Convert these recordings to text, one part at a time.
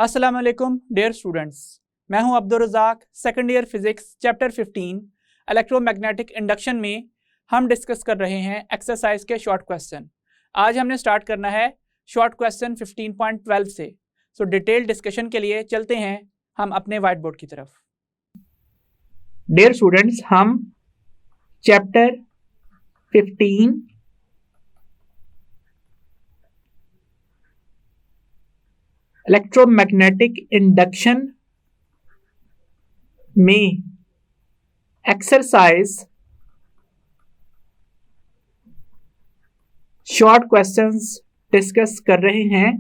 अस्सलाम वालेकुम dear students, मैं हूं Abdul Razak. Second year physics chapter 15 electromagnetic induction में हम डिस्कस कर रहे हैं एक्सरसाइज के शॉर्ट क्वेश्चन। आज हमने स्टार्ट करना है शॉर्ट क्वेश्चन 15.12 से। सो डिटेल डिस्कशन के लिए चलते हैं हम अपने व्हाइट बोर्ड की तरफ। डियर स्टूडेंट्स, हम चैप्टर 15 इलेक्ट्रोमैग्नेटिक इंडक्शन में एक्सरसाइज शॉर्ट क्वेश्चंस डिस्कस कर रहे हैं।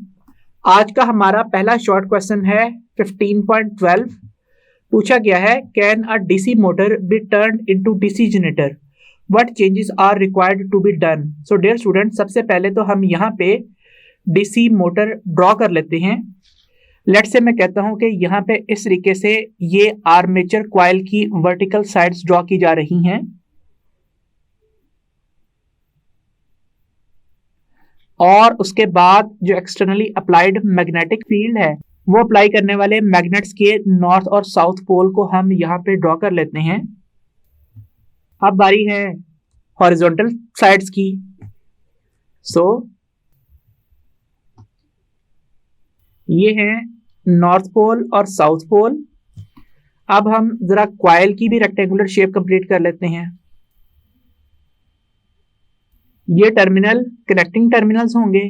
आज का हमारा पहला शॉर्ट क्वेश्चन है 15.12। पूछा गया है, can a DC motor be turned into DC generator, what changes are required to be done. So dear student, सबसे पहले तो हम यहाँ पे डीसी मोटर ड्रॉ कर लेते हैं। लेट से मैं कहता हूं कि यहाँ पे इस तरीके से ये आर्मेचर कॉइल की वर्टिकल साइड्स ड्रॉ की जा रही हैं और उसके बाद जो एक्सटर्नली अप्लाइड मैग्नेटिक फील्ड है वो अप्लाई करने वाले मैग्नेट्स के नॉर्थ और साउथ पोल को हम यहाँ पे ड्रॉ कर लेते हैं। अब बारी है हॉरिजॉन्टल साइड्स की। सो ये है नॉर्थ पोल और साउथ पोल। अब हम जरा कॉइल की भी रेक्टेंगुलर शेप कंप्लीट कर लेते हैं। ये टर्मिनल कनेक्टिंग टर्मिनल्स होंगे,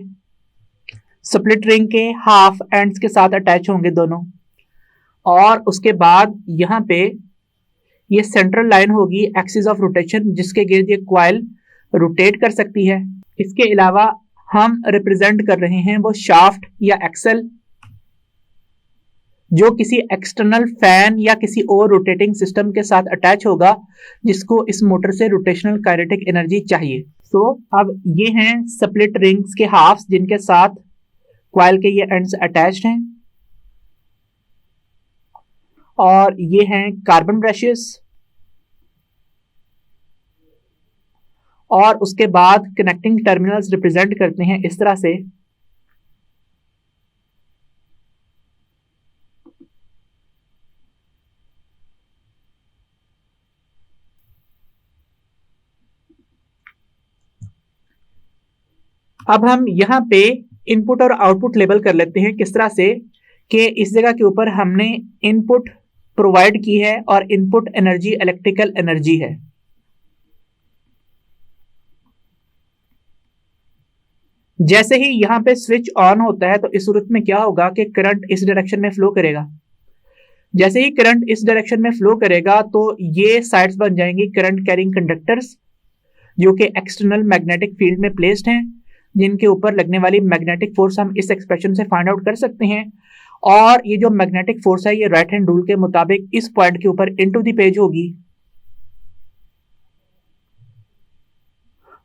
स्प्लिट रिंग के हाफ एंड्स के साथ अटैच होंगे दोनों। और उसके बाद यहाँ पे ये सेंट्रल लाइन होगी एक्सिस ऑफ रोटेशन, जिसके गिर्द ये कॉइल रोटेट कर सकती है। इसके अलावा हम रिप्रेजेंट कर रहे हैं वो शाफ्ट या एक्सल, जो किसी एक्सटर्नल फैन या किसी और रोटेटिंग सिस्टम के साथ अटैच होगा, जिसको इस मोटर से रोटेशनल काइनेटिक एनर्जी चाहिए। सो अब ये हैं स्प्लिट रिंग्स के हाफ्स, जिनके साथ कॉइल के ये एंड्स अटैच्ड हैं। और ये हैं कार्बन ब्रशेस। और उसके बाद कनेक्टिंग टर्मिनल्स रिप्रेजेंट करते हैं इस तरह से। अब हम यहाँ पे इनपुट और आउटपुट लेबल कर लेते हैं किस तरह से कि इस जगह के ऊपर हमने इनपुट प्रोवाइड की है और इनपुट एनर्जी इलेक्ट्रिकल एनर्जी है। जैसे ही यहाँ पे स्विच ऑन होता है तो इस सूरत में क्या होगा कि करंट इस डायरेक्शन में फ्लो करेगा। जैसे ही करंट इस डायरेक्शन में फ्लो करेगा तो ये साइड्स बन जाएंगी करंट कैरिंग कंडक्टर्स, जो कि एक्सटर्नल मैग्नेटिक फील्ड में प्लेस्ड हैं, जिनके ऊपर लगने वाली मैग्नेटिक फोर्स हम इस एक्सप्रेशन से फाइंड आउट कर सकते हैं। और ये जो मैग्नेटिक फोर्स है ये राइट हैंड रूल के मुताबिक इस पॉइंट के ऊपर इनटू द पेज होगी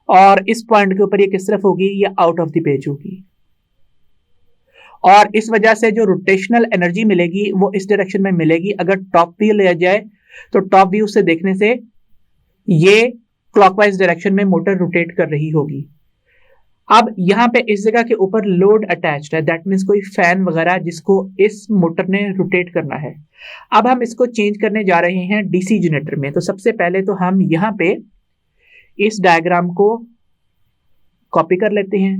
और इस पॉइंट के ऊपर ये किस तरफ होगी, ये आउट ऑफ द पेज होगी। और इस वजह से जो रोटेशनल एनर्जी मिलेगी वो इस डायरेक्शन में मिलेगी। अगर टॉप व्यू लिया जाए तो टॉप व्यू से देखने से ये क्लॉकवाइज डायरेक्शन में मोटर रोटेट कर रही होगी। अब यहाँ पे इस जगह के ऊपर लोड अटैच्ड है, दैट मीन्स कोई फैन वगैरह जिसको इस मोटर ने रोटेट करना है। अब हम इसको चेंज करने जा रहे हैं डीसी जनरेटर में। तो सबसे पहले तो हम यहाँ पे इस डायग्राम को कॉपी कर लेते हैं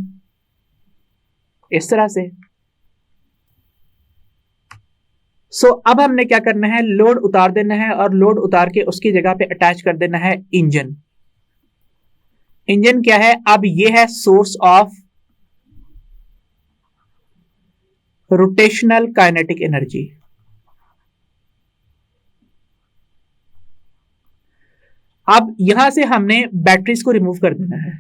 इस तरह से। सो अब हमने क्या करना है, लोड उतार देना है और लोड उतार के उसकी जगह पे अटैच कर देना है इंजन। इंजन क्या है, अब ये है source of rotational kinetic energy. अब यहां से हमने बैटरीज को रिमूव कर देना है।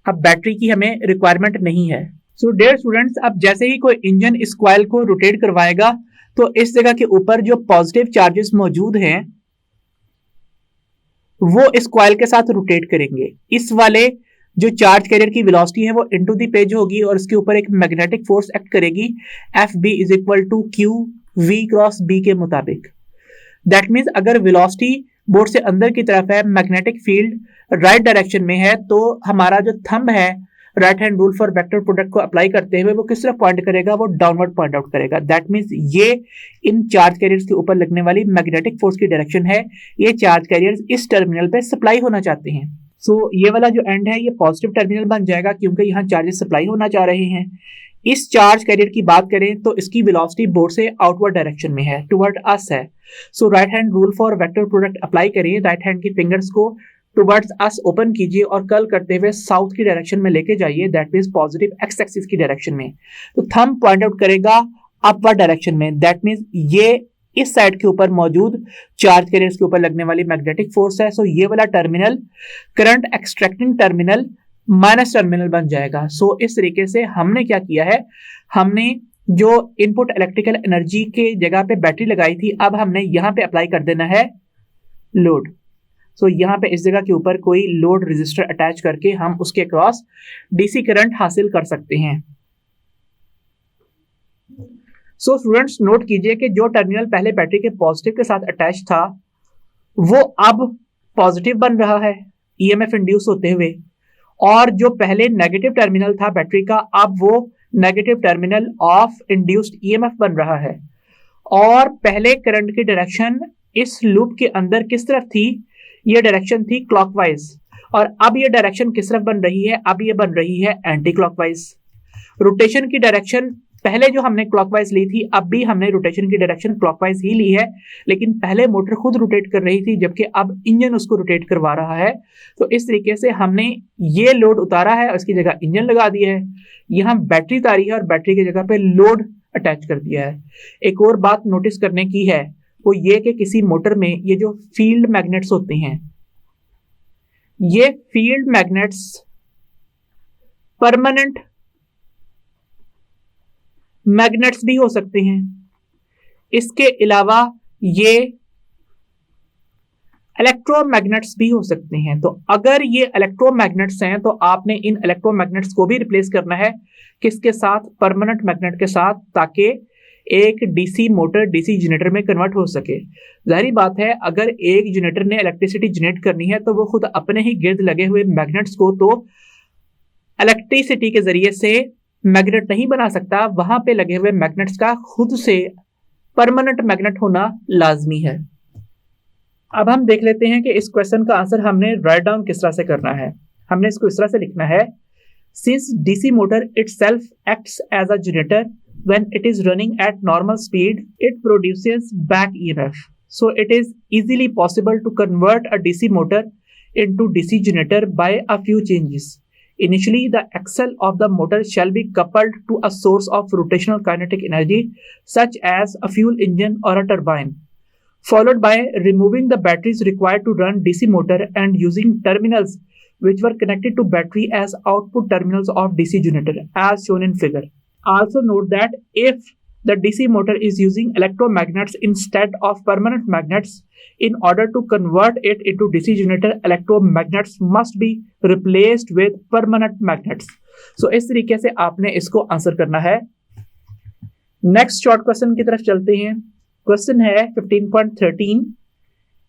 अब बैटरी की हमें रिक्वायरमेंट नहीं है। सो डियर स्टूडेंट्स, अब जैसे ही कोई इंजन इस कॉइल को रोटेट करवाएगा तो इस जगह के ऊपर जो पॉजिटिव चार्जेस मौजूद हैं वो इस कॉइल के साथ रोटेट करेंगे। इस वाले जो चार्ज कैरियर की वेलोसिटी है वो इनटू द पेज होगी और इसके ऊपर एक मैग्नेटिक फोर्स एक्ट करेगी FB is equal to Q V cross B के मुताबिक। दैट मीन्स अगर वेलोसिटी बोर्ड से अंदर की तरफ है, मैग्नेटिक फील्ड राइट डायरेक्शन में है, तो हमारा जो थंब है right hand rule for vector product को अप्लाई करते हुए वो किस तरफ पॉइंट करेगा, वो डाउनवर्ड पॉइंट आउट करेगा। दैट मीन्स ये इन चार्ज कैरियर्स के ऊपर लगने वाली मैग्नेटिक फोर्स की डायरेक्शन है। ये चार्ज कैरियर्स इस टर्मिनल पे सप्लाई होना चाहते हैं। सो ये वाला जो एंड है ये पॉजिटिव टर्मिनल बन जाएगा क्योंकि यहाँ चार्जेस सप्लाई होना चाह रहे हैं। इस चार्ज कैरियर की बात करें तो इसकी वेलोसिटी बोर्ड से आउटवर्ड डायरेक्शन में है, टुवर्ड अस है। So right hand rule for vector product apply करिए। राइट हैंड की फिंगर्स को टुवर्ड्स अस ओपन कीजिए और कर्ल करते हुए साउथ की डायरेक्शन में लेके जाइए, that means positive x axis की डायरेक्शन में। तो थंब पॉइंट आउट करेगा अपवर्ड डायरेक्शन में, दैट मींस ये इस साइड के ऊपर मौजूद चार्ज कैरियर्स के ऊपर लगने वाली मैग्नेटिक फोर्स है। सो ये वाला terminal current extracting terminal minus terminal बन जाएगा। सो इस तरीके से हमने क्या किया है, हमने जो इनपुट इलेक्ट्रिकल एनर्जी के जगह पे बैटरी लगाई थी, अब हमने यहाँ पे अप्लाई कर देना है लोड। सो यहाँ पे इस जगह के ऊपर कोई लोड रेजिस्टर अटैच करके हम उसके अक्रॉस डीसी करंट हासिल कर सकते हैं। सो स्टूडेंट्स नोट कीजिए कि जो टर्मिनल पहले बैटरी के पॉजिटिव के साथ अटैच था वो अब पॉजिटिव बन रहा है ईएमएफ इंड्यूस होते हुए, और जो पहले नेगेटिव टर्मिनल था बैटरी का अब वो negative terminal of induced EMF बन रहा है। और पहले करंट की डायरेक्शन इस लूप के अंदर किस तरफ थी, ये डायरेक्शन थी क्लॉकवाइज, और अब ये डायरेक्शन किस तरफ बन रही है, अब ये बन रही है एंटी क्लॉकवाइज। रोटेशन की डायरेक्शन पहले जो हमने क्लॉकवाइज ली थी अब भी हमने रोटेशन की डायरेक्शन क्लॉकवाइज ही ली है, लेकिन पहले मोटर खुद रोटेट कर रही थी जबकि अब इंजन उसको रोटेट करवा रहा है। तो इस तरीके से हमने ये लोड उतारा है और इसकी जगह इंजन लगा दिया है, यहाँ बैटरी उतारी है और बैटरी की जगह पे लोड अटैच कर दिया है। एक और बात नोटिस करने की है वो ये कि किसी मोटर में ये जो फील्ड मैग्नेट्स होते हैं, ये फील्ड मैग्नेट्स परमानेंट मैग्नेट्स भी हो सकते हैं। इसके अलावा ये इलेक्ट्रोमैग्नेट्स भी हो सकते हैं। तो अगर ये इलेक्ट्रोमैग्नेट्स हैं तो आपने इन इलेक्ट्रोमैग्नेट्स को भी रिप्लेस करना है किसके साथ, परमानेंट मैग्नेट के साथ, ताकि एक डीसी मोटर डीसी जनरेटर में कन्वर्ट हो सके। जाहिर बात है अगर एक जनरेटर ने इलेक्ट्रिसिटी जनरेट करनी है तो वो खुद अपने ही गिर्द लगे हुए मैग्नेट्स को तो इलेक्ट्रिसिटी के जरिए से मैग्नेट नहीं बना सकता, वहां पे लगे हुए मैग्नेट्स का खुद से परमानेंट मैग्नेट होना लाजमी है। अब हम देख लेते हैं कि इस क्वेश्चन का आंसर हमने राइट डाउन किस तरह से करना है। हमने इसको इस तरह से लिखना है, since DC motor itself acts as a generator when it is running at normal speed, it produces back EMF. So it is easily possible to convert a DC motor into DC generator by a few changes. Initially, the axle of the motor shall be coupled to a source of rotational kinetic energy, such as a fuel engine or a turbine, followed by removing the batteries required to run DC motor and using terminals which were connected to battery as output terminals of DC generator, as shown in figure. Also note that if the DC motor is using electromagnets instead of permanent magnets, in order to convert it into DC generator, electromagnets must be replaced with permanent magnets. So इस तरीके से आपने इसको answer करना है। Next short question की तरफ चलते हैं। क्वेश्चन है 15.13,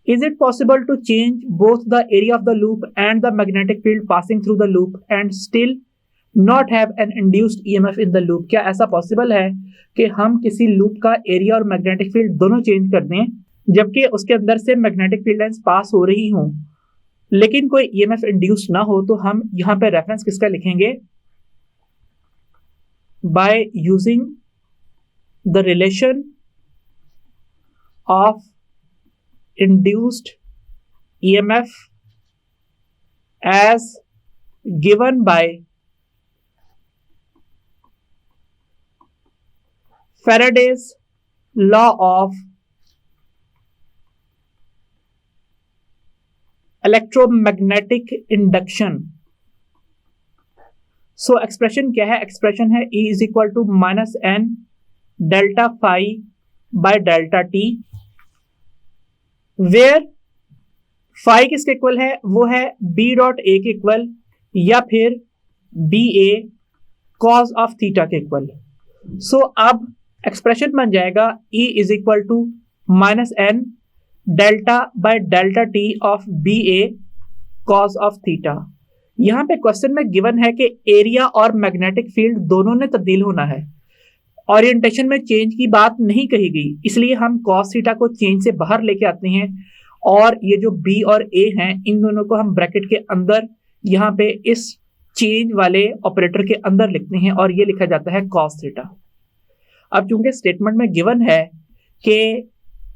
Is it possible to change both the area of the loop and the magnetic field passing through the loop and still not have an induced EMF in the loop? क्या ऐसा possible है कि हम किसी loop का area और magnetic field दोनों change कर दें जबकि उसके अंदर से मैग्नेटिक फील्ड लाइंस पास हो रही हों लेकिन कोई EMF इंड्यूस ना हो? तो हम यहाँ पे रेफरेंस किसका लिखेंगे, by using the relation of induced EMF as given by Faraday's law of electromagnetic induction. So expression क्या है? एक्सप्रेशन है E is equal to minus n delta phi by delta t, where phi किसके equal है? वो है b dot a के equal या फिर ba cos ऑफ थीटा के इक्वल। सो अब एक्सप्रेशन बन जाएगा E is equal to minus N delta by delta T of B A cos of theta. यहाँ पे क्वेश्चन में गिवन है कि एरिया और मैग्नेटिक फील्ड दोनों ने तब्दील होना है, ओरिएंटेशन में चेंज की बात नहीं कही गई, इसलिए हम cos थीटा को चेंज से बाहर लेके आते हैं और ये जो B और A हैं इन दोनों को हम ब्रैकेट के अंदर यहाँ पे इस चेंज वाले ऑपरेटर के अंदर लिखते हैं और ये लिखा जाता है cos थीटा। अब चूंकि स्टेटमेंट में गिवन है कि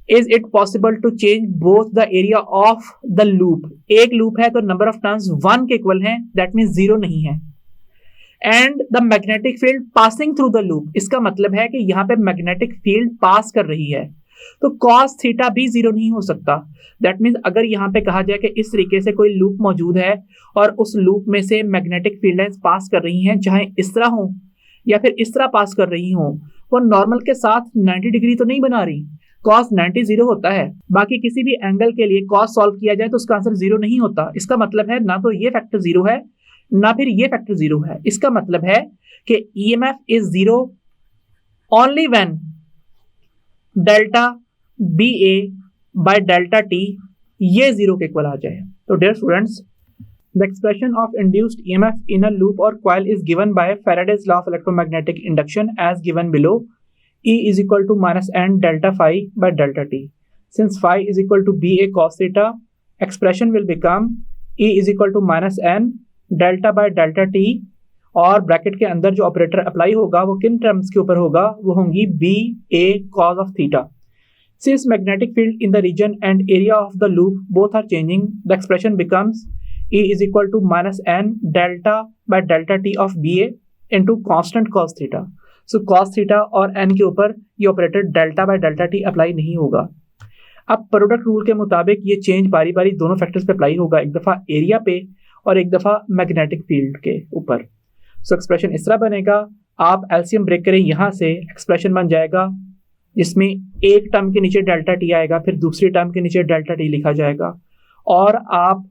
is it possible to change both the area of the loop, एक लूप है तो नंबर ऑफ टर्न्स 1 के इक्वल हैं, दैट मींस 0 नहीं है, and the magnetic field passing through the loop, इसका मतलब है कि यहाँ पे मैग्नेटिक फील्ड पास कर रही है, तो cos थीटा भी 0 नहीं हो सकता। दैट मीन्स अगर यहाँ पे कहा जाए कि इस तरीके से कोई लूप मौजूद है और उस लूप में से मैग्नेटिक फील्ड लाइंस पास कर रही हैं, चाहे इस तरह हो या फिर इस तरह पास कर रही हो, वो नॉर्मल के साथ 90 डिग्री तो नहीं बना रही, cos 90 0 होता है। बाकी किसी भी एंगल के लिए cos सॉल्व किया जाए तो उसका आंसर 0 नहीं होता, इसका मतलब है ना तो ये फैक्टर 0 है ना फिर ये फैक्टर 0 है। इसका मतलब है कि EMF is 0 only when delta BA by delta T ये 0 के इक्वल आ जाए। तो dear students, the expression of induced EMF in a loop or coil is given by Faraday's law of electromagnetic induction as given below. E is equal to minus n delta phi by delta t. Since phi is equal to BA cos theta, expression will become E is equal to minus n delta by delta t, और bracket के अंदर जो operator apply होगा वो किन terms के ऊपर होगा, वो होंगी BA cos of theta. Since magnetic field in the region and area of the loop both are changing, the expression becomes E is equal to minus n delta by delta t of BA into constant cos theta. So cos theta और n के ऊपर ये operator delta by delta T apply नहीं होगा। अब product rule के मुताबिक ये चेंज बारी बारी दोनों फैक्टर्स पे अप्लाई होगा, एक दफ़ा एरिया पे और एक दफ़ा मैग्नेटिक फील्ड के ऊपर। सो एक्सप्रेशन इस तरह बनेगा, आप एलसीएम ब्रेक करें यहाँ से, एक्सप्रेशन बन जाएगा जिसमें एक टर्म के नीचे डेल्टा टी आएगा, फिर दूसरी टर्म के नीचे डेल्टा टी लिखा जाएगा, और आप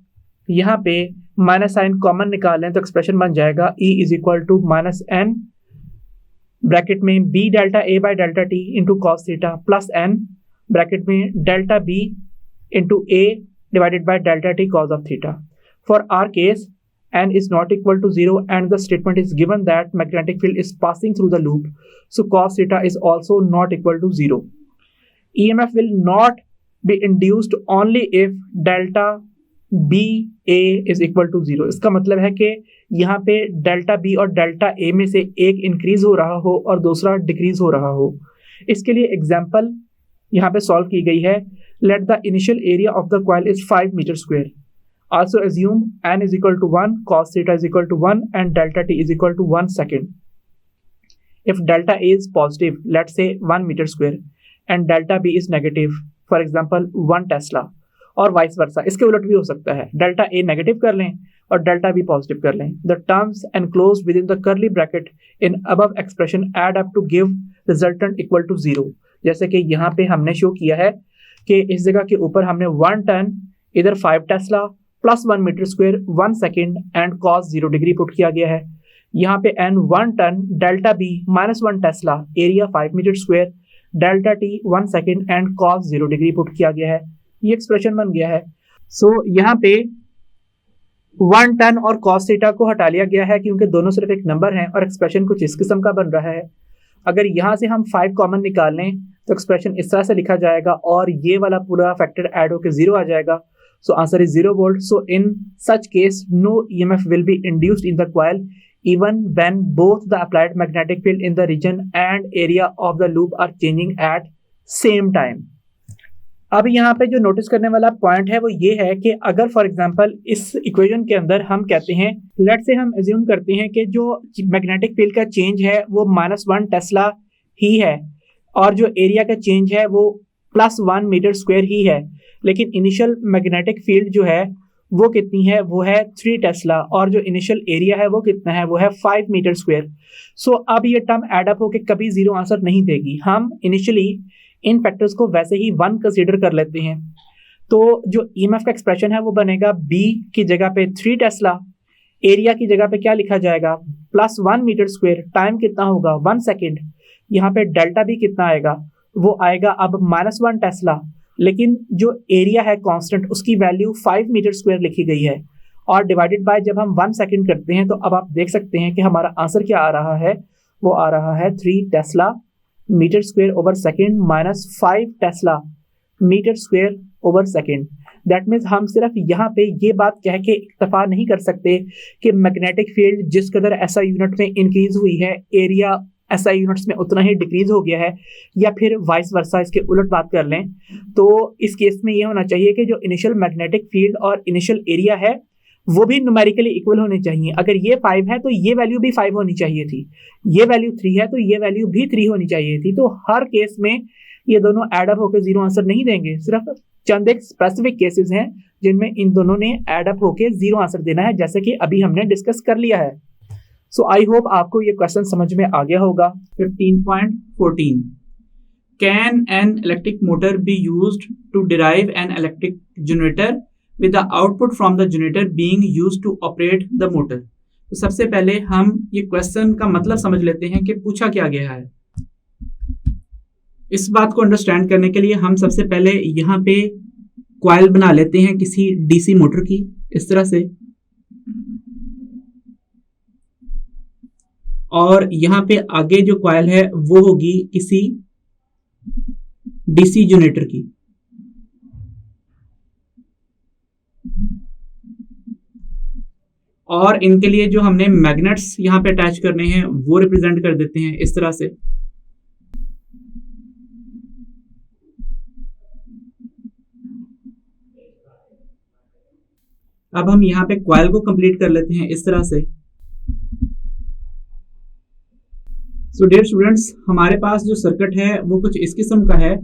यहाँ पे माइनस साइन कॉमन निकाल लें तो एक्सप्रेशन बन जाएगा E is equal to minus n bracket में B delta A by delta T into cos theta plus n bracket में delta B into A divided by delta T cos of theta. For our case n is not equal to 0 and the statement is given that magnetic field is passing through the loop, so cos theta is also not equal to 0. EMF will not be induced only if delta BA is equal to 0. इसका मतलब है कि यहाँ पे delta B और delta A में से एक इंक्रीज हो रहा हो और दूसरा डिक्रीज हो रहा हो। इसके लिए एग्जाम्पल यहाँ पे सॉल्व की गई है। Let the initial area of the coil is 5 metre square. Also assume n is equal to 1, cos theta is equal to 1 and delta t is equal to 1 second. If delta A is positive, let's say 1 meter square, and delta B is negative, for example 1 Tesla, और vice versa, इसके उलट भी हो सकता है, delta A negative कर लें और डेल्टा B पॉजिटिव कर लें। The terms enclosed within the curly bracket in above expression add up to give resultant equal to 0. जैसे कि यहाँ पे हमने शो किया है कि इस जगह के ऊपर हमने 1 टन, इधर 5 tesla plus 1 metre square 1 second and cos 0 degree put किया गया है। यहाँ पे n 1 turn, delta B minus 1 tesla, area 5 metre square, delta T 1 second and cos 0 degree put किया गया है। ये एक्सप्रेशन बन गया है। सो यहाँ पे 1 टन और कॉस थीटा को हटा लिया गया है क्योंकि दोनों सिर्फ एक नंबर हैं और एक्सप्रेशन कुछ इस किस्म का बन रहा है। अगर यहाँ से हम 5 कॉमन निकाल लें तो एक्सप्रेशन इस तरह से लिखा जाएगा और ये वाला पूरा फैक्टर ऐड होकर 0 आ जाएगा। So answer is 0 volt. So in such case, no EMF will be induced in the coil even when both the applied magnetic field in the region and area of the loop are changing at same time. अब यहाँ पे जो notice करने वाला point है वो ये है कि अगर फॉर एग्जांपल इस इक्वेशन के अंदर हम कहते हैं, लेट से हम एज्यूम करते हैं कि जो मैग्नेटिक फील्ड का चेंज है वो -1 टेस्ला ही है और जो एरिया का चेंज है वो +1 मीटर स्क्वायर ही है, लेकिन इनिशियल मैग्नेटिक फील्ड जो है वो कितनी है, वो है 3 टेस्ला और जो इनिशियल एरिया है वो कितना है, वो है 5 मीटर स्क्वायर। सो अब ये टर्म एड अप होकर कभी 0 आंसर नहीं देगी। हम इनिशियली इन फैक्टर्स को वैसे ही 1 कंसीडर कर लेते हैं। तो जो EMF का एक्सप्रेशन है वो बनेगा B की जगह पे 3 टेस्ला, एरिया की जगह पे क्या लिखा जाएगा +1 मीटर स्क्वायर, टाइम कितना होगा 1 सेकेंड, यहाँ पे डेल्टा B कितना आएगा, वो आएगा अब -1 टेस्ला, लेकिन जो एरिया है कांस्टेंट उसकी वैल्यू 5 मीटर स्क्वायर लिखी गई है और डिवाइडेड बाय जब हम 1 सेकेंड करते हैं तो अब आप देख सकते हैं कि हमारा आंसर क्या आ रहा है, वो आ रहा है 3 tesla metre square over second minus 5 tesla metre square over second. That means हम सिर्फ यहाँ पे ये बात कह के इक्तफा नहीं कर सकते कि मैग्नेटिक फील्ड जिस कदर ऐसा यूनिट में इंक्रीज हुई है, एरिया ऐसा यूनिट्स में उतना ही डिक्रीज हो गया है, या फिर वाइस वर्सा इसके उलट बात कर लें तो इस केस में ये होना चाहिए कि जो इनिशियल मैग्नेटिक फील्ड और इनिशियल एरिया है वो भी न्यूमेरिकली इक्वल होने चाहिए। अगर ये 5 है तो ये वैल्यू भी 5 होनी चाहिए थी, ये वैल्यू 3 है तो ये वैल्यू भी 3 होनी चाहिए थी। तो हर केस में ये दोनों एड अप होकर 0 आंसर नहीं देंगे, सिर्फ चंद एक स्पेसिफिक केसेस हैं जिनमें इन दोनों ने एड अप होकर 0 आंसर देना है, जैसे कि अभी हमने डिस्कस कर लिया है। सो आई होप आपको ये क्वेश्चन समझ में आ गया होगा। 15.14 Can an electric motor be used to derive an electric generator with the output from the generator being used to operate the motor? तो सबसे पहले हम ये क्वेश्चन का मतलब समझ लेते हैं कि पूछा क्या गया है। इस बात को अंडरस्टैंड करने के लिए हम सबसे पहले यहाँ पे कॉइल बना लेते हैं किसी डीसी मोटर की, इस तरह से, और यहाँ पे आगे जो कॉइल है वो होगी किसी डीसी जनरेटर की। और इनके लिए जो हमने मैग्नेट्स यहाँ पे अटैच करने हैं वो रिप्रेजेंट कर देते हैं इस तरह से। अब हम यहाँ पे कॉइल को कंप्लीट कर लेते हैं इस तरह से। सो डियर स्टूडेंट्स, हमारे पास जो सर्किट है वो कुछ इस किस्म का है,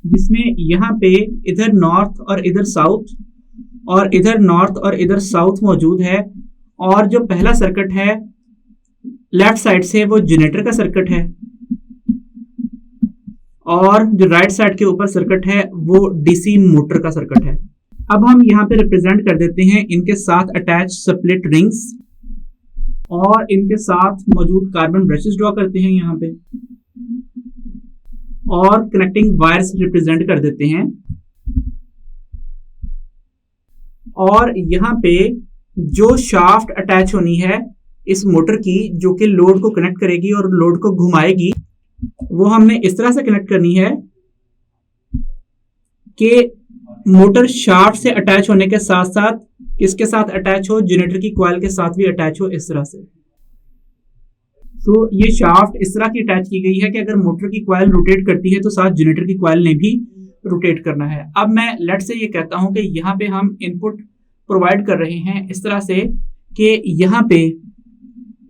जिसमें यहाँ पे इधर नॉर्थ और इधर साउथ और इधर नॉर्थ और इधर साउथ मौजूद है। और जो पहला सर्किट है लेफ्ट साइड से वो जनरेटर का सर्किट है, और जो राइट साइड के ऊपर सर्किट है वो डीसी मोटर का सर्किट है। अब हम यहाँ पे रिप्रेजेंट कर देते हैं इनके साथ अटैच स्प्लिट रिंग्स, और इनके साथ मौजूद कार्बन ब्रशेस ड्रॉ करते हैं यहाँ पे, और कनेक्टिंग वायर्स रिप्रेजेंट कर देते हैं। और यहाँ पे जो शाफ्ट अटैच होनी है इस मोटर की, जो कि लोड को कनेक्ट करेगी और लोड को घुमाएगी, वो हमने इस तरह से कनेक्ट करनी है कि मोटर शाफ्ट से अटैच होने के साथ साथ किसके साथ अटैच हो, जनरेटर की कॉइल के साथ भी अटैच हो, इस तरह से। तो ये शाफ्ट इस तरह की अटैच की गई है कि अगर मोटर की कॉइल रोटेट करती है तो साथ जनरेटर की कॉइल ने भी रोटेट करना है। अब मैं लेट से ये कहता हूं कि यहाँ पे हम इनपुट प्रोवाइड कर रहे हैं इस तरह से कि यहाँ पे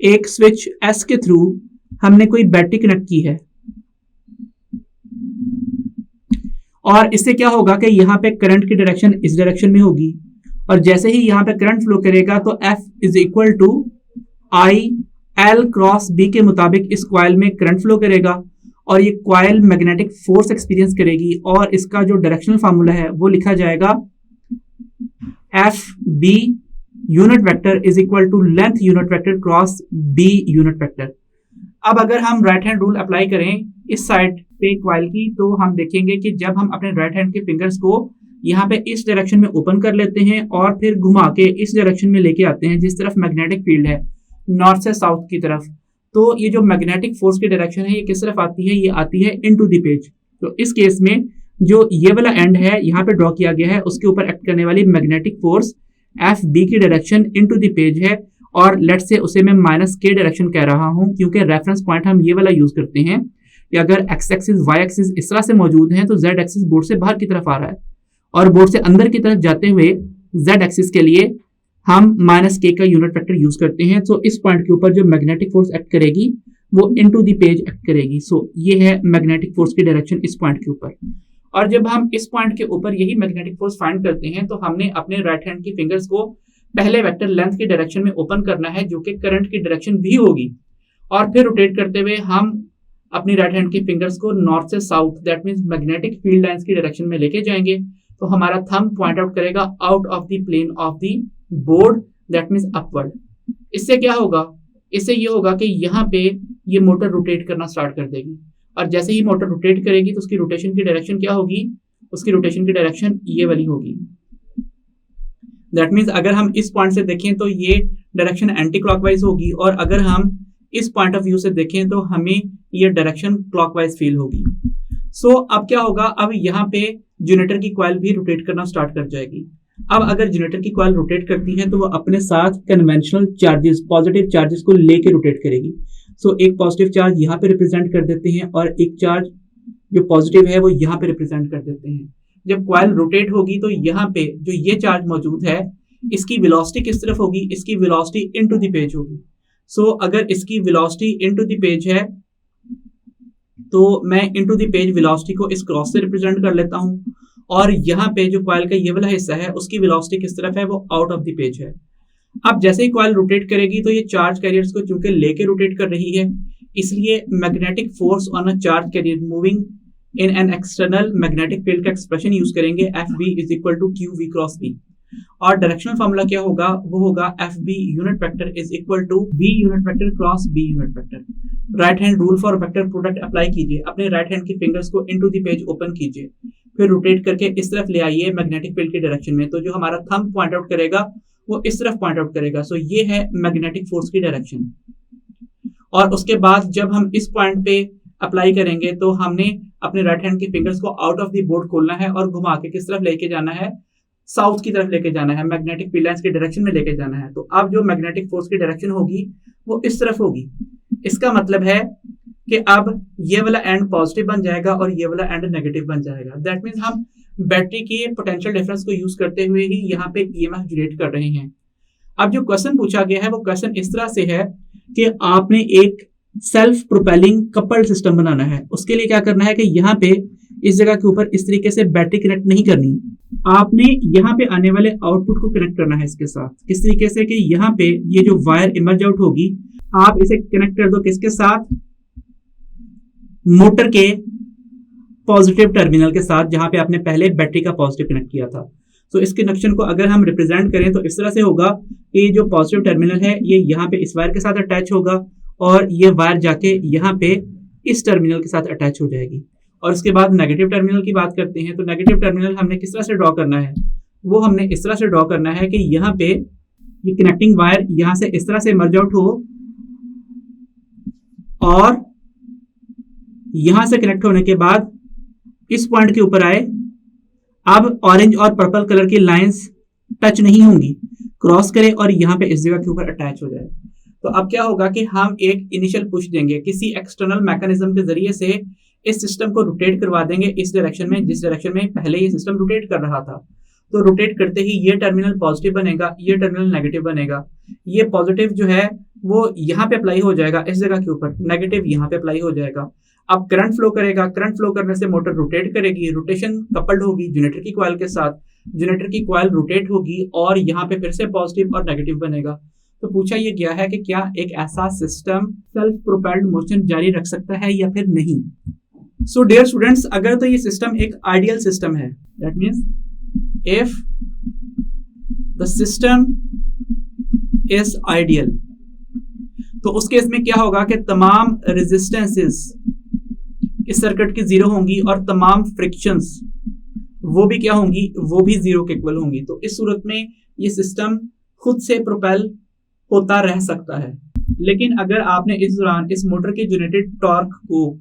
एक स्विच एस के थ्रू हमने कोई बैटरी कनेक्ट की है, और इससे क्या होगा कि यहाँ पे करंट की डायरेक्शन इस डायरेक्शन में होगी, और जैसे ही यहाँ पे करंट फ्लो करेगा तो F is equal to I L cross B के मुताबिक इस कॉइल में करंट फ्लो करेगा, और ये कॉइल मैग्नेटिक फोर्स एक्सपीरियंस करेगी, और इसका जो डायरेक्शनल फार्मूला है वो लिखा जाएगा F B unit vector is equal to length unit vector cross B unit vector. अब अगर हम राइट हैंड रूल अप्लाई करें इस साइड पे कॉइल की, तो हम देखेंगे कि जब हम अपने राइट हैंड के फिंगर्स को यहाँ पे इस डायरेक्शन में ओपन कर लेते हैं और फिर घुमा के इस डायरेक्शन में लेके आते हैं जिस तरफ मैग्नेटिक फील्ड है, नॉर्थ से साउथ की तरफ, तो ये जो मैग्नेटिक फोर्स की डायरेक्शन है ये किस तरफ आती है, ये आती है इनटू द पेज। तो इस केस में जो ये वाला एंड है यहाँ पे ड्रॉ किया गया है, उसके ऊपर एक्ट करने वाली मैग्नेटिक फोर्स एफ बी की डायरेक्शन इनटू द पेज है, और लेट से उसे मैं माइनस के डायरेक्शन कह रहा हूँ, क्योंकि रेफरेंस पॉइंट हम ये वाला यूज करते हैं कि अगर एक्स एक्सिस वाई एक्सिस इस तरह से मौजूद है तो जेड एक्सिस बोर्ड से बाहर की तरफ आ रहा है, और बोर्ड से अंदर की तरफ जाते हुए जेड एक्सिस के लिए हम माइनस के का यूनिट वेक्टर यूज करते हैं। तो इस पॉइंट के ऊपर जो मैग्नेटिक फोर्स एक्ट करेगी वो इनटू द पेज एक्ट करेगी। सो ये है मैग्नेटिक फोर्स की डायरेक्शन इस पॉइंट के ऊपर। और जब हम इस पॉइंट के ऊपर यही मैग्नेटिक फोर्स फाइंड करते हैं तो हमने अपने राइट हैंड की फिंगर्स को पहले वेक्टर लेंथ की डायरेक्शन में ओपन करना है, जो कि करंट की डायरेक्शन भी होगी, और फिर रोटेट करते हुए हम अपनी राइट हैंड की फिंगर्स को नॉर्थ से south, that means magnetic field lines की डायरेक्शन में लेके जाएंगे। तो हमारा थंब पॉइंट आउट करेगा out of the plane of the board, that means upward. इससे क्या होगा, इससे ये होगा कि यहाँ पे ये मोटर रोटेट करना स्टार्ट कर देगी, और जैसे ही मोटर रोटेट करेगी तो उसकी रोटेशन की डायरेक्शन क्या होगी, उसकी रोटेशन की डायरेक्शन ये वाली होगी। दैट मीन्स अगर हम इस पॉइंट से देखें तो ये डायरेक्शन एंटी क्लॉकवाइज होगी, और अगर हम इस पॉइंट ऑफ व्यू से देखें तो हमें ये डायरेक्शन क्लॉकवाइज फील होगी। सो अब क्या होगा, अब यहाँ पे जनरेटर की कॉइल भी रोटेट करना स्टार्ट कर जाएगी। अब अगर जनरेटर की कॉइल रोटेट करती है तो वो अपने साथ कन्वेंशनल चार्जेस, पॉजिटिव चार्जेस को लेके रोटेट करेगी। सो एक पॉजिटिव चार्ज यहाँ पे रिप्रेजेंट कर देते हैं और एक चार्ज जो पॉजिटिव है वो यहाँ पे रिप्रेजेंट कर देते हैं। जब कॉइल रोटेट होगी तो यहाँ पे जो ये चार्ज मौजूद है इसकी वेलोसिटी किस तरफ होगी, इसकी वेलोसिटी इनटू द पेज होगी। सो अगर इसकी वेलोसिटी इनटू द पेज है तो मैं इनटू द पेज वेलोसिटी को इस क्रॉस से रिप्रेजेंट कर लेता हूं, और यहाँ पे जो कॉइल का ये वाला हिस्सा है उसकी वेलोसिटी किस तरफ है, वो आउट ऑफ द पेज है। अब जैसे ही कॉइल रोटेट करेगी तो ये चार्ज कैरियर्स को चूंकि लेके रोटेट कर रही है, इसलिए magnetic force on a charge carrier moving in an external magnetic field का एक्सप्रेशन यूज करेंगे, FB is equal to QV cross B। और डायरेक्शनल फॉर्मूला क्या होगा, वो होगा FB unit vector is equal to V unit vector cross B unit vector. Right hand rule for vector product apply कीजिए, अपने right hand की fingers को into the page open कीजिए, फिर रोटेट करके इस तरफ ले आइए मैग्नेटिक फील्ड की डायरेक्शन में। तो जो हमारा थंब पॉइंट आउट करेगा वो इस तरफ पॉइंट आउट करेगा। सो ये है मैग्नेटिक फोर्स की डायरेक्शन। और उसके बाद जब हम इस पॉइंट पे अप्लाई करेंगे तो हमने अपने राइट हैंड की फिंगर्स को आउट ऑफ द बोर्ड खोलना है और घुमा के किस तरफ लेके जाना है, साउथ की तरफ लेके जाना है, मैग्नेटिक फील्ड लाइंस की डायरेक्शन में लेके जाना है। तो अब जो मैग्नेटिक फोर्स की डायरेक्शन होगी वो इस तरफ होगी। इसका मतलब है कि अब ये वाला एंड पॉजिटिव बन जाएगा और ये वाला एंड नेगेटिव बन जाएगा। दैट मीन्स हम बैटरी के पोटेंशियल डिफरेंस को यूज करते हुए ही यहाँ पे EMF जनरेट कर रहे हैं। अब जो क्वेश्चन पूछा गया है वो क्वेश्चन इस तरह से है कि आपने एक सेल्फ प्रोपेलिंग कपल्ड सिस्टम बनाना है। उसके लिए क्या करना है कि यहाँ पे इस जगह के ऊपर इस तरीके से बैटरी कनेक्ट नहीं करनी, आपने यहाँ पे आने वाले आउटपुट को कनेक्ट करना है इसके साथ। किस तरीके से कि यहाँ पे ये जो वायर इमर्ज आउट होगी आप इसे कनेक्ट कर दो किसके साथ, मोटर के पॉजिटिव टर्मिनल के साथ, जहां पे आपने पहले बैटरी का पॉजिटिव कनेक्ट किया था। तो इस कनेक्शन को अगर हम रिप्रेजेंट करें तो इस तरह से होगा कि जो पॉजिटिव टर्मिनल है ये यहाँ पे इस वायर के साथ अटैच होगा और ये वायर जाके यहाँ पे इस टर्मिनल के साथ अटैच हो जाएगी। और उसके बाद नेगेटिव टर्मिनल की बात करते हैं तो नेगेटिव टर्मिनल हमने किस तरह से ड्रॉ करना है, वो हमने इस तरह से ड्रॉ करना है कि यहाँ पे ये कनेक्टिंग वायर यहाँ से इस तरह से मर्ज आउट हो और यहां से कनेक्ट होने के बाद इस पॉइंट के ऊपर आए। अब ऑरेंज और पर्पल कलर की लाइंस टच नहीं होंगी, क्रॉस करे और यहाँ पे इस जगह के ऊपर अटैच हो जाए। तो अब क्या होगा कि हम एक इनिशियल पुश देंगे, किसी एक्सटर्नल मैकेनिज्म के जरिए से इस सिस्टम को रोटेट करवा देंगे इस डायरेक्शन में जिस डायरेक्शन में पहले ये सिस्टम रोटेट कर रहा था। तो रोटेट करते ही ये टर्मिनल पॉजिटिव बनेगा, ये टर्मिनल नेगेटिव बनेगा। ये पॉजिटिव जो है वो यहाँ पे अप्लाई हो जाएगा इस जगह के ऊपर, नेगेटिव यहाँ पे अप्लाई हो जाएगा। अब करंट फ्लो करेगा, करंट फ्लो करने से मोटर रोटेट करेगी, रोटेशन कपल्ड होगी जनरेटर की कॉइल के साथ, जनरेटर की कॉइल रोटेट होगी और यहाँ पे फिर से पॉजिटिव और नेगेटिव बनेगा। तो पूछा ये गया है कि क्या एक ऐसा सिस्टम सेल्फ प्रोपेल्ड मोशन जारी रख सकता है या फिर नहीं। सो डियर स्टूडेंट्स, अगर तो ये सिस्टम एक आइडियल सिस्टम है, that means if the system is ideal, तो उस केस में क्या होगा कि तमाम रेजिस्टेंसेस इस सर्किट की जीरो होंगी और तमाम फ्रिक्शंस वो भी क्या होंगी, वो भी जीरो के इक्वल होंगी। तो इस सूरत में ये सिस्टम खुद से प्रोपेल होता रह सकता है। लेकिन अगर आपने इस दौरान इस मोटर के जनरेटेड टॉर्क को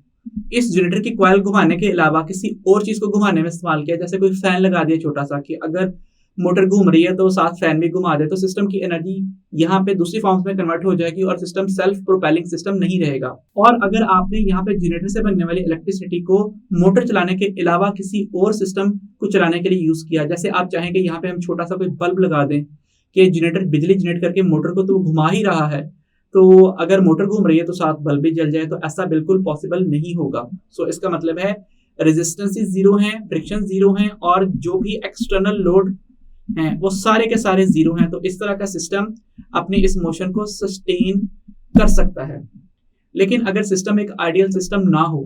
इस जनरेटर की कॉइल घुमाने के अलावा किसी और चीज को घुमाने में इस्तेमाल किया, जैसे कोई फैन लगा दिया छोटा सा कि अगर मोटर घूम रही है तो साथ फैन भी घुमा दे, तो सिस्टम की एनर्जी यहाँ पे दूसरी फॉर्म्स में कन्वर्ट हो जाएगी और सिस्टम सेल्फ प्रोपेलिंग सिस्टम नहीं रहेगा। और अगर आपने यहाँ पे जनरेटर से बनने वाली इलेक्ट्रिसिटी को मोटर चलाने के अलावा किसी और सिस्टम को चलाने के लिए यूज किया, जैसे आप चाहेंगे यहाँ पे हम छोटा सा कोई बल्ब लगा दें कि जनरेटर बिजली जनरेट करके मोटर को तो घुमा ही रहा है, तो अगर मोटर घूम रही है तो साथ बल्ब भी जल जाए, तो ऐसा बिल्कुल पॉसिबल नहीं होगा। सो इसका मतलब है रेजिस्टेंसेस जीरो हैं, फ्रिक्शन जीरो हैं और जो भी एक्सटर्नल लोड हैं वो सारे के सारे जीरो हैं। तो इस तरह का सिस्टम अपने इस मोशन को सस्टेन कर सकता है। लेकिन अगर सिस्टम एक आइडियल सिस्टम ना हो,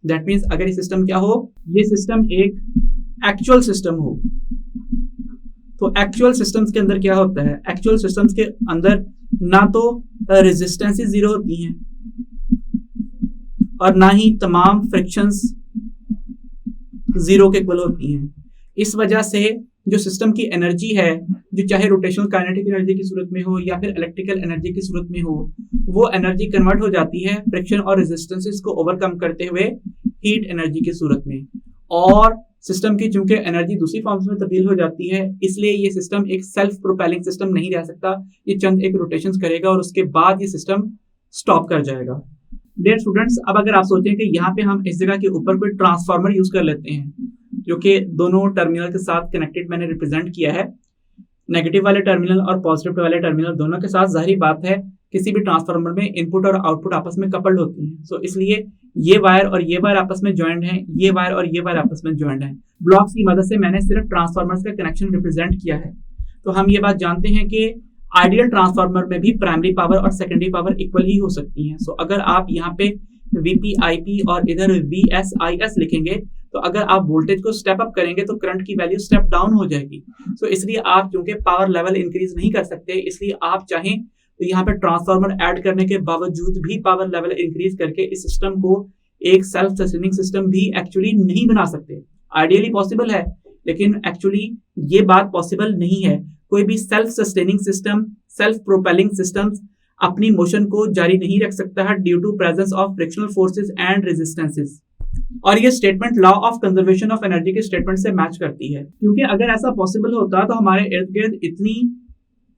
दैट मीन्स अगर ये सिस्टम क्या हो, ये सिस्टम एक एक्चुअल सिस्टम हो, तो एक्चुअल सिस्टम्स के अंदर क्या होता है, एक्चुअल सिस्टम्स के अंदर ना तो रेजिस्टेंसेस जीरो होती हैं और ना ही तमाम फ्रिक्शंस जीरो के इक्वल होती हैं। इस वजह से जो सिस्टम की एनर्जी है जो चाहे रोटेशनल काइनेटिक एनर्जी की सूरत में हो या फिर इलेक्ट्रिकल एनर्जी की सूरत में हो, वो एनर्जी कन्वर्ट हो जाती है फ्रिक्शन और रेजिस्टेंसेस को ओवरकम करते हुए हीट एनर्जी की सूरत में। और सिस्टम की चूंकि एनर्जी दूसरी फॉर्म्स में तब्दील हो जाती है, इसलिए ये सिस्टम एक सेल्फ प्रोपेलिंग सिस्टम नहीं रह सकता। ये चंद एक रोटेशंस करेगा और उसके बाद ये सिस्टम स्टॉप कर जाएगा। डियर स्टूडेंट्स, अब अगर आप सोचें कि यहाँ पे हम इस जगह के ऊपर कोई ट्रांसफार्मर यूज कर लेते हैं, जो कि दोनों टर्मिनल के साथ कनेक्टेड मैंने रिप्रेजेंट किया है, नेगेटिव वाले टर्मिनल और पॉजिटिव वाले टर्मिनल दोनों के साथ। जाहिर बात है किसी भी ट्रांसफार्मर में इनपुट और आउटपुट आपस में कपल्ड होती हैं, सो इसलिए ये वायर और ये वायर आपस में ज्वाइंट हैं, ये वायर और ये वायर आपस में ज्वाइंट हैं। ब्लॉक्स की मदद से मैंने सिर्फ ट्रांसफार्मर्स का कनेक्शन रिप्रेजेंट किया है। तो हम ये बात जानते हैं कि आइडियल ट्रांसफार्मर में भी प्राइमरी पावर और सेकेंडरी पावर इक्वल ही हो सकती हैं। सो अगर आप यहाँ पे VP/IP और इधर VS/IS लिखेंगे, तो अगर आप वोल्टेज को स्टेप अप करेंगे तो करंट की वैल्यू स्टेप डाउन हो जाएगी। सो इसलिए आप चूंकि पावर लेवल इंक्रीज नहीं कर सकते, इसलिए आप चाहें तो यहाँ पे ट्रांसफार्मर ऐड करने के बावजूद भी पावर लेवल इंक्रीज करके इस सिस्टम को एक सेल्फ सस्टेनिंग सिस्टम भी एक्चुअली नहीं बना सकते। आइडियली पॉसिबल है, लेकिन एक्चुअली ये बात पॉसिबल नहीं है। कोई भी self sustaining system, self propelling systems अपनी मोशन को जारी नहीं रख सकता है due to presence of frictional forces and resistances. और ये statement law of conservation of energy के स्टेटमेंट से मैच करती है, क्योंकि अगर ऐसा पॉसिबल होता तो हमारे इर्द गिर्द इतनी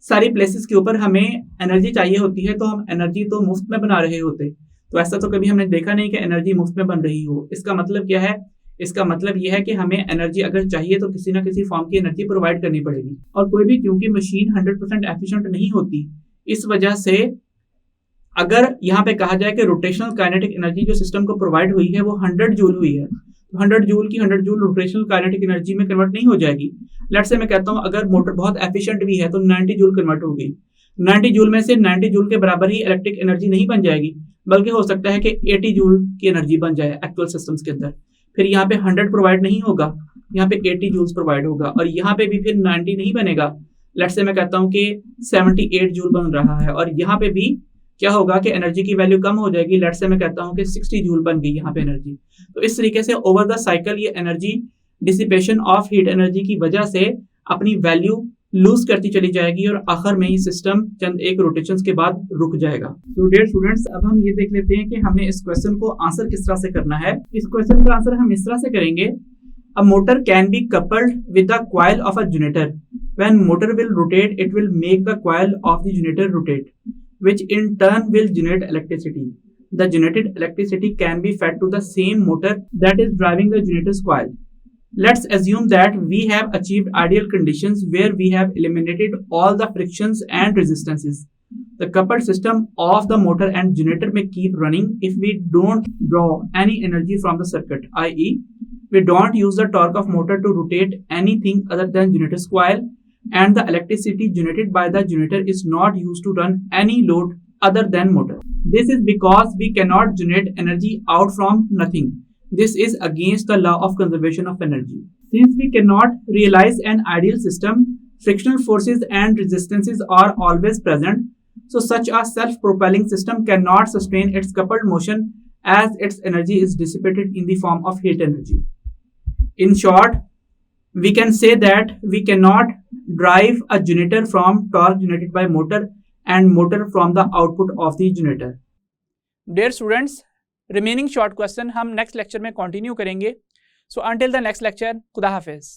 सारी प्लेसेस के ऊपर हमें एनर्जी चाहिए होती है, तो हम एनर्जी तो मुफ्त में बना रहे होते। तो ऐसा तो कभी हमने देखा नहीं कि एनर्जी मुफ्त में बन रही हो। इसका मतलब क्या है? इसका मतलब यह है कि हमें एनर्जी अगर चाहिए तो किसी ना किसी फॉर्म की एनर्जी प्रोवाइड करनी पड़ेगी। और कोई भी क्योंकि मशीन 100% एफिशिएंट नहीं होती, इस वजह से अगर यहाँ पे कहा जाए कि रोटेशनल काइनेटिक एनर्जी जो सिस्टम को प्रोवाइड हुई है वो 100 जूल हुई है, तो 100 जूल की 100 जूल रोटेशनल काइनेटिक एनर्जी में कन्वर्ट नहीं हो जाएगी। लेट्स से मैं कहता हूँ अगर मोटर बहुत एफिशिएंट भी है तो 90 जूल कन्वर्ट होगी। 90 जूल में से 90 जूल के बराबर ही इलेक्ट्रिक एनर्जी नहीं बन जाएगी, बल्कि हो सकता है कि 80 जूल की एनर्जी बन जाए एक्चुअल सिस्टम्स के अंदर। फिर यहाँ पे 100 प्रोवाइड नहीं होगा, यहाँ पे 80 जूल्स प्रोवाइड होगा, और यहाँ पे भी फिर 90 नहीं बनेगा। लेट्स से मैं कहता हूँ कि 78 जूल बन रहा है, और यहाँ पे भी क्या होगा कि एनर्जी की वैल्यू कम हो जाएगी। लेट्स से मैं कहता हूँ कि 60 जूल बन गई यहाँ पे एनर्जी। तो इस तरीके से ओवर द साइकिल ये energy dissipation of heat energy की वजह से अपनी वैल्यू लूज करती चली जाएगी, और आखिर में ये सिस्टम चंद एक रोटेशंस के बाद रुक जाएगा। तो डियर स्टूडेंट्स, अब हम ये देख लेते हैं कि हमने इस क्वेश्चन को आंसर किस तरह से करना है। इस क्वेश्चन का आंसर हम इस तरह से करेंगे, a motor can be coupled with the coil of a generator. When motor will rotate, it will make the coil of the generator rotate, which in turn will generate electricity. The generated electricity can be fed to the same motor that is driving the generator's coil. Let's assume that we have achieved ideal conditions where we have eliminated all the frictions and resistances. The coupled system of the motor and generator may keep running if we don't draw any energy from the circuit, i.e. we don't use the torque of motor to rotate anything other than generator's coil, and the electricity generated by the generator is not used to run any load other than motor. This is because we cannot generate energy out from nothing. This is against the law of conservation of energy. Since we cannot realize an ideal system, frictional forces and resistances are always present, so such a self-propelling system cannot sustain its coupled motion as its energy is dissipated in the form of heat energy. In short, we can say that we cannot drive a generator from torque generated by motor and motor from the output of the generator. Dear students, remaining short question हम next lecture में continue करेंगे. So until the next lecture, खुदा हाफिज.